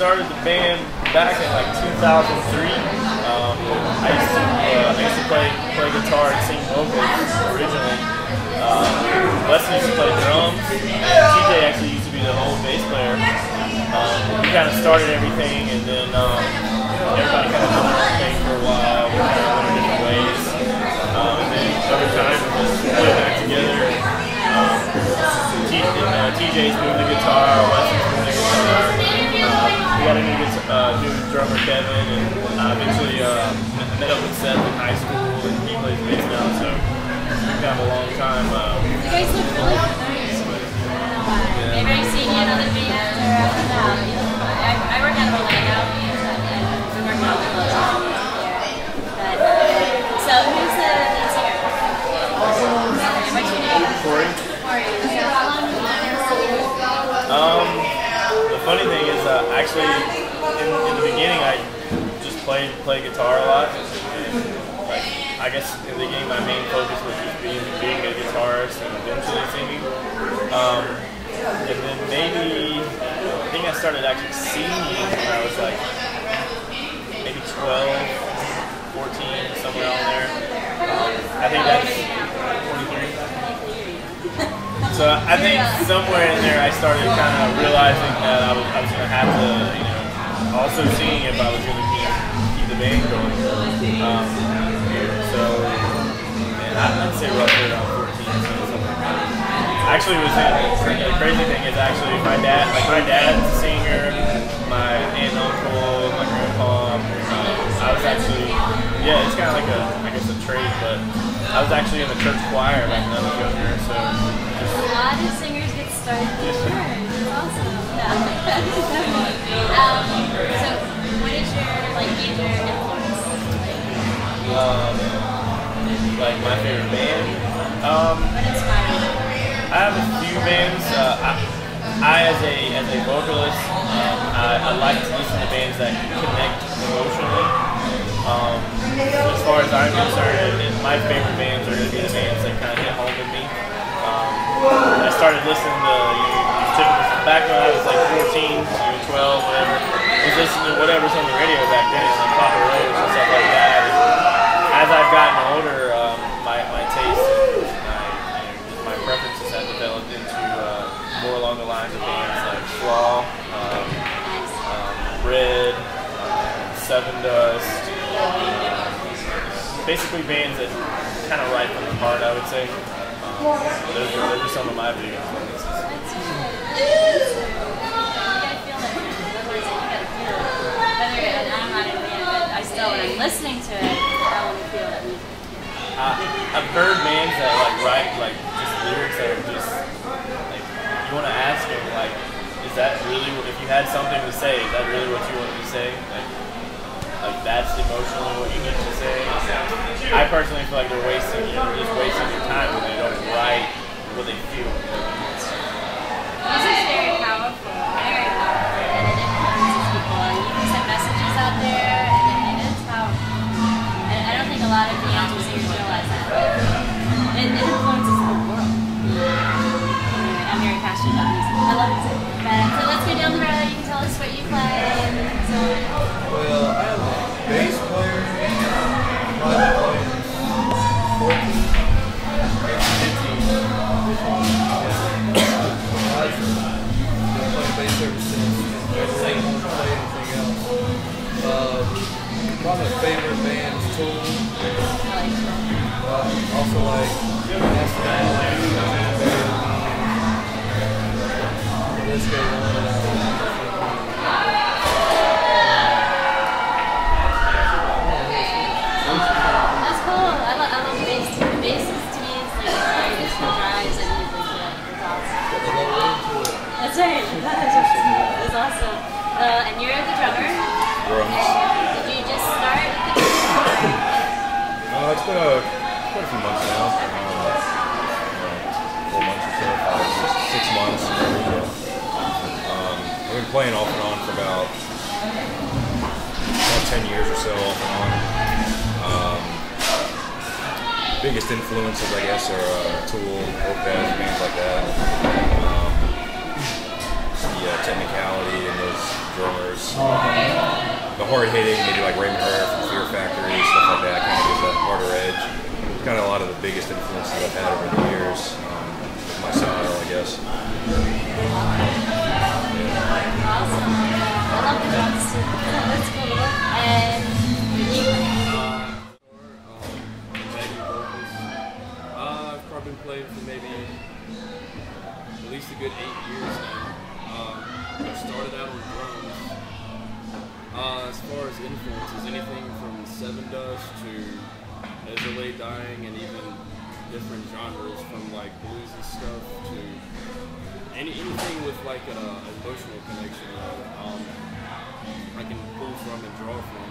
started the band back in like 2003. I used to play guitar and sing vocals originally. Leslie used to play drums, and TJ actually used to be the whole bass player. We kind of started everything, and then everybody kind of did their own thing for a while. We kind of went in different ways, and then over time we just put it back together. TJ's moved to guitar, Leslie's moved to guitar. We got a new drummer, Kevin, and eventually met up with Seth in high school, and he plays bass now, so we've got a long time. You guys look really nice. Maybe I've seen you in other videos, or I work out of Orlando, and we work out with those there. But, so who's the lead singer? What's your name? Corey. Corey. So how long have you been in The funny thing is, actually, in the beginning, I just played guitar a lot. And, like, I guess in the beginning, my main focus was just being a guitarist and eventually singing. And then maybe, I think I started actually singing when I was like maybe 12, 14, somewhere around there. I think that's 43. So I think somewhere in there I started kind of realizing that I was going to have to, you know, also sing if I was going to keep the band going. And I'd say roughly around 14 or something like that. Actually, the crazy thing is actually my dad's a singer, my aunt and uncle, my grandpa. I was actually, yeah, it's kind of like I guess a trait, but I was actually in the church choir back when I was younger, so. A lot of singers get started in the church. It's awesome. Yeah. So, what is your major influence? Like my favorite band. What inspired you? I have a few bands. I as a vocalist, I like to listen to bands that connect emotionally. As far as I'm concerned, my favorite bands are going to be the bands that kind of hit home with me. I started listening to back when I was like 14, 12, whatever. I was listening to whatever's on the radio back then, like Papa Rose and stuff like that. And as I've gotten older, my taste and my preferences have developed into more along the lines of bands like Flaw, Red, Seven Dust. Basically bands that kind of write from the heart, I would say. Those are some of my big influences. When I'm listening to it, I want to feel that music. I've heard bands that write just lyrics that are just you want to ask them is that really if you had something to say, is that really what you wanted to say? Like that's emotionally what you need to say. I personally feel like they're just wasting your time when they don't write what they feel. Music's very powerful, and it influences people. And you can send messages out there, and it is powerful. And I don't think a lot of the singers realize that. It influences the world. Anyway, I'm very passionate about music. I love music. So let's go down the road. You can tell us what you play. Well, I have a bass player, private players, 14, 15. I've been playing bass ever since. Never really wanted to play anything else. Probably my favorite band is Tool. Also like Let's go on. That's right. That's awesome. And you're the drummer. Drums. Did you just start with the drummer? It's been quite a few months now. 4 months or so, 6 months. I've been playing off and on for about 10 years or so, off and on. Biggest influences, I guess, are Tool, Opeth, bands like that. The technicality and those drummers. The hard hitting, maybe like Raymond Herr from Fear Factory, stuff like that, kind of gives that harder edge. It's kind of a lot of the biggest influences I've had over the years with my style, I guess. Awesome. I love the drums too. That's cool. And you? I've probably been playing for maybe at least a good 8 years now. I started out on drums. As far as influences, anything from Seven Dust to Ezra Dying, and even different genres from like bluesy stuff to anything with like an emotional connection. I can pull from and draw from.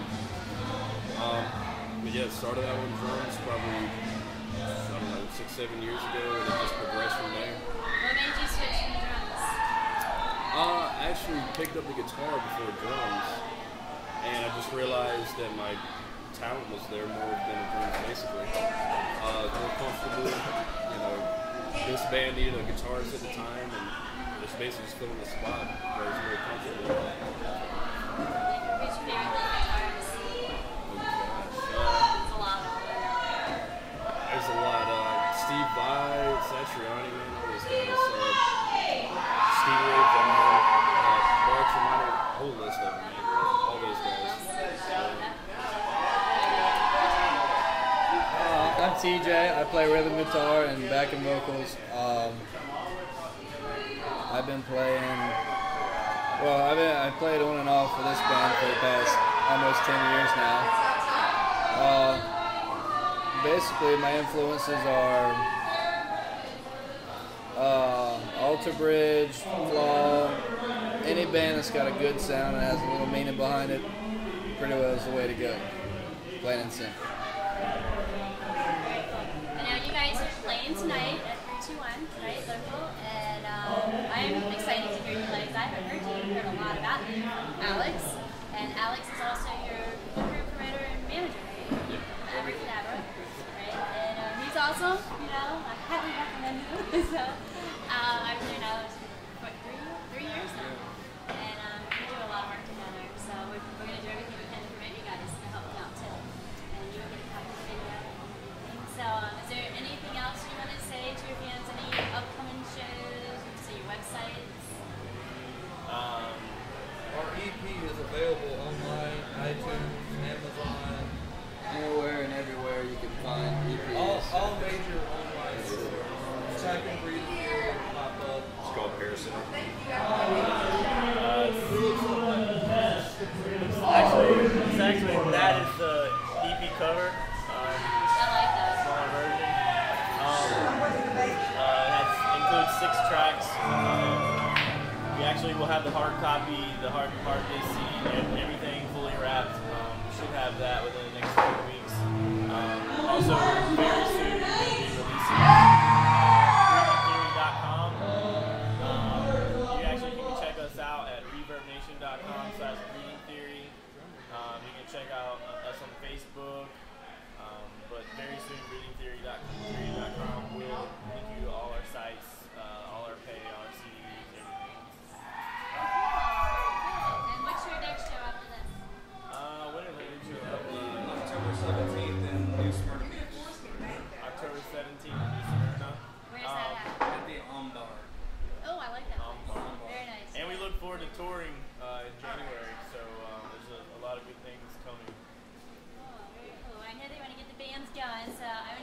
But yeah, it started out on drums probably, I don't know, 6-7 years ago, and it just progressed from there. What made you switch from drums? I actually picked up the guitar before drums, and I just realized that my talent was there more than the drums, basically. More comfortable, you know. This band needed a guitarist at the time, and just basically just filling the spot where it was very comfortable. Who's your favorite guitarist? Oh gosh. There's a lot of them. There's a lot. Steve Vai, Satriani, man, all those guys. Steve Ray Vaughan, Mark Tremonti, a whole list of them, man. All those guys. I'm TJ. I play rhythm guitar and backing vocals. I've been playing. Well, I played on and off for this band for the past almost 10 years now. Basically, my influences are Alter Bridge, Flaw, any band that's got a good sound and has a little meaning behind it. Pretty well is the way to go. Plain and simple. And now you guys are playing tonight at 321, right, local, and I'm excited to hear you play because I haven't heard you. You've heard a lot about you from Alex, and Alex is also your group promoter and manager, right? Abracadabra, right? And he's awesome, you know, I highly recommend him. So I've been there now, what, 3 years now, and we do a lot of work together, so we're going to do everything we can to promote you guys to help you out too, and you'll get a copy of the video. So, is there anything else you want to say to your fans? Any upcoming shows? So your websites? Our EP is available online, iTunes, Amazon, Anywhere and everywhere you can find EPs. all major online stores. Type in Breathing Theory, pop up. It's called Parasite. Actually, that is the EP cover. I like that. Smaller version. It includes 6 tracks. We actually will have the hard copy, the hard disk CD, and everything fully wrapped. We should have that within the next 2 weeks. Also, very soon we're going to be releasing breathingtheory.com. You actually can check us out at reverbnation.com/breathingtheory. You can check out us on Facebook. But very soon, breathingtheory.com will link you to all our sites, all our pay, all our CDs, everything. And what's your next show after this? When is the new show? October 17th in New Smyrna Beach. October 17th in New Smyrna. Where's that at? At the Ombar. Oh, I like that place. Very nice. And we look forward to touring in January, so there's a lot of good things coming. Oh, very cool. I know they want to get the bands going, so I'm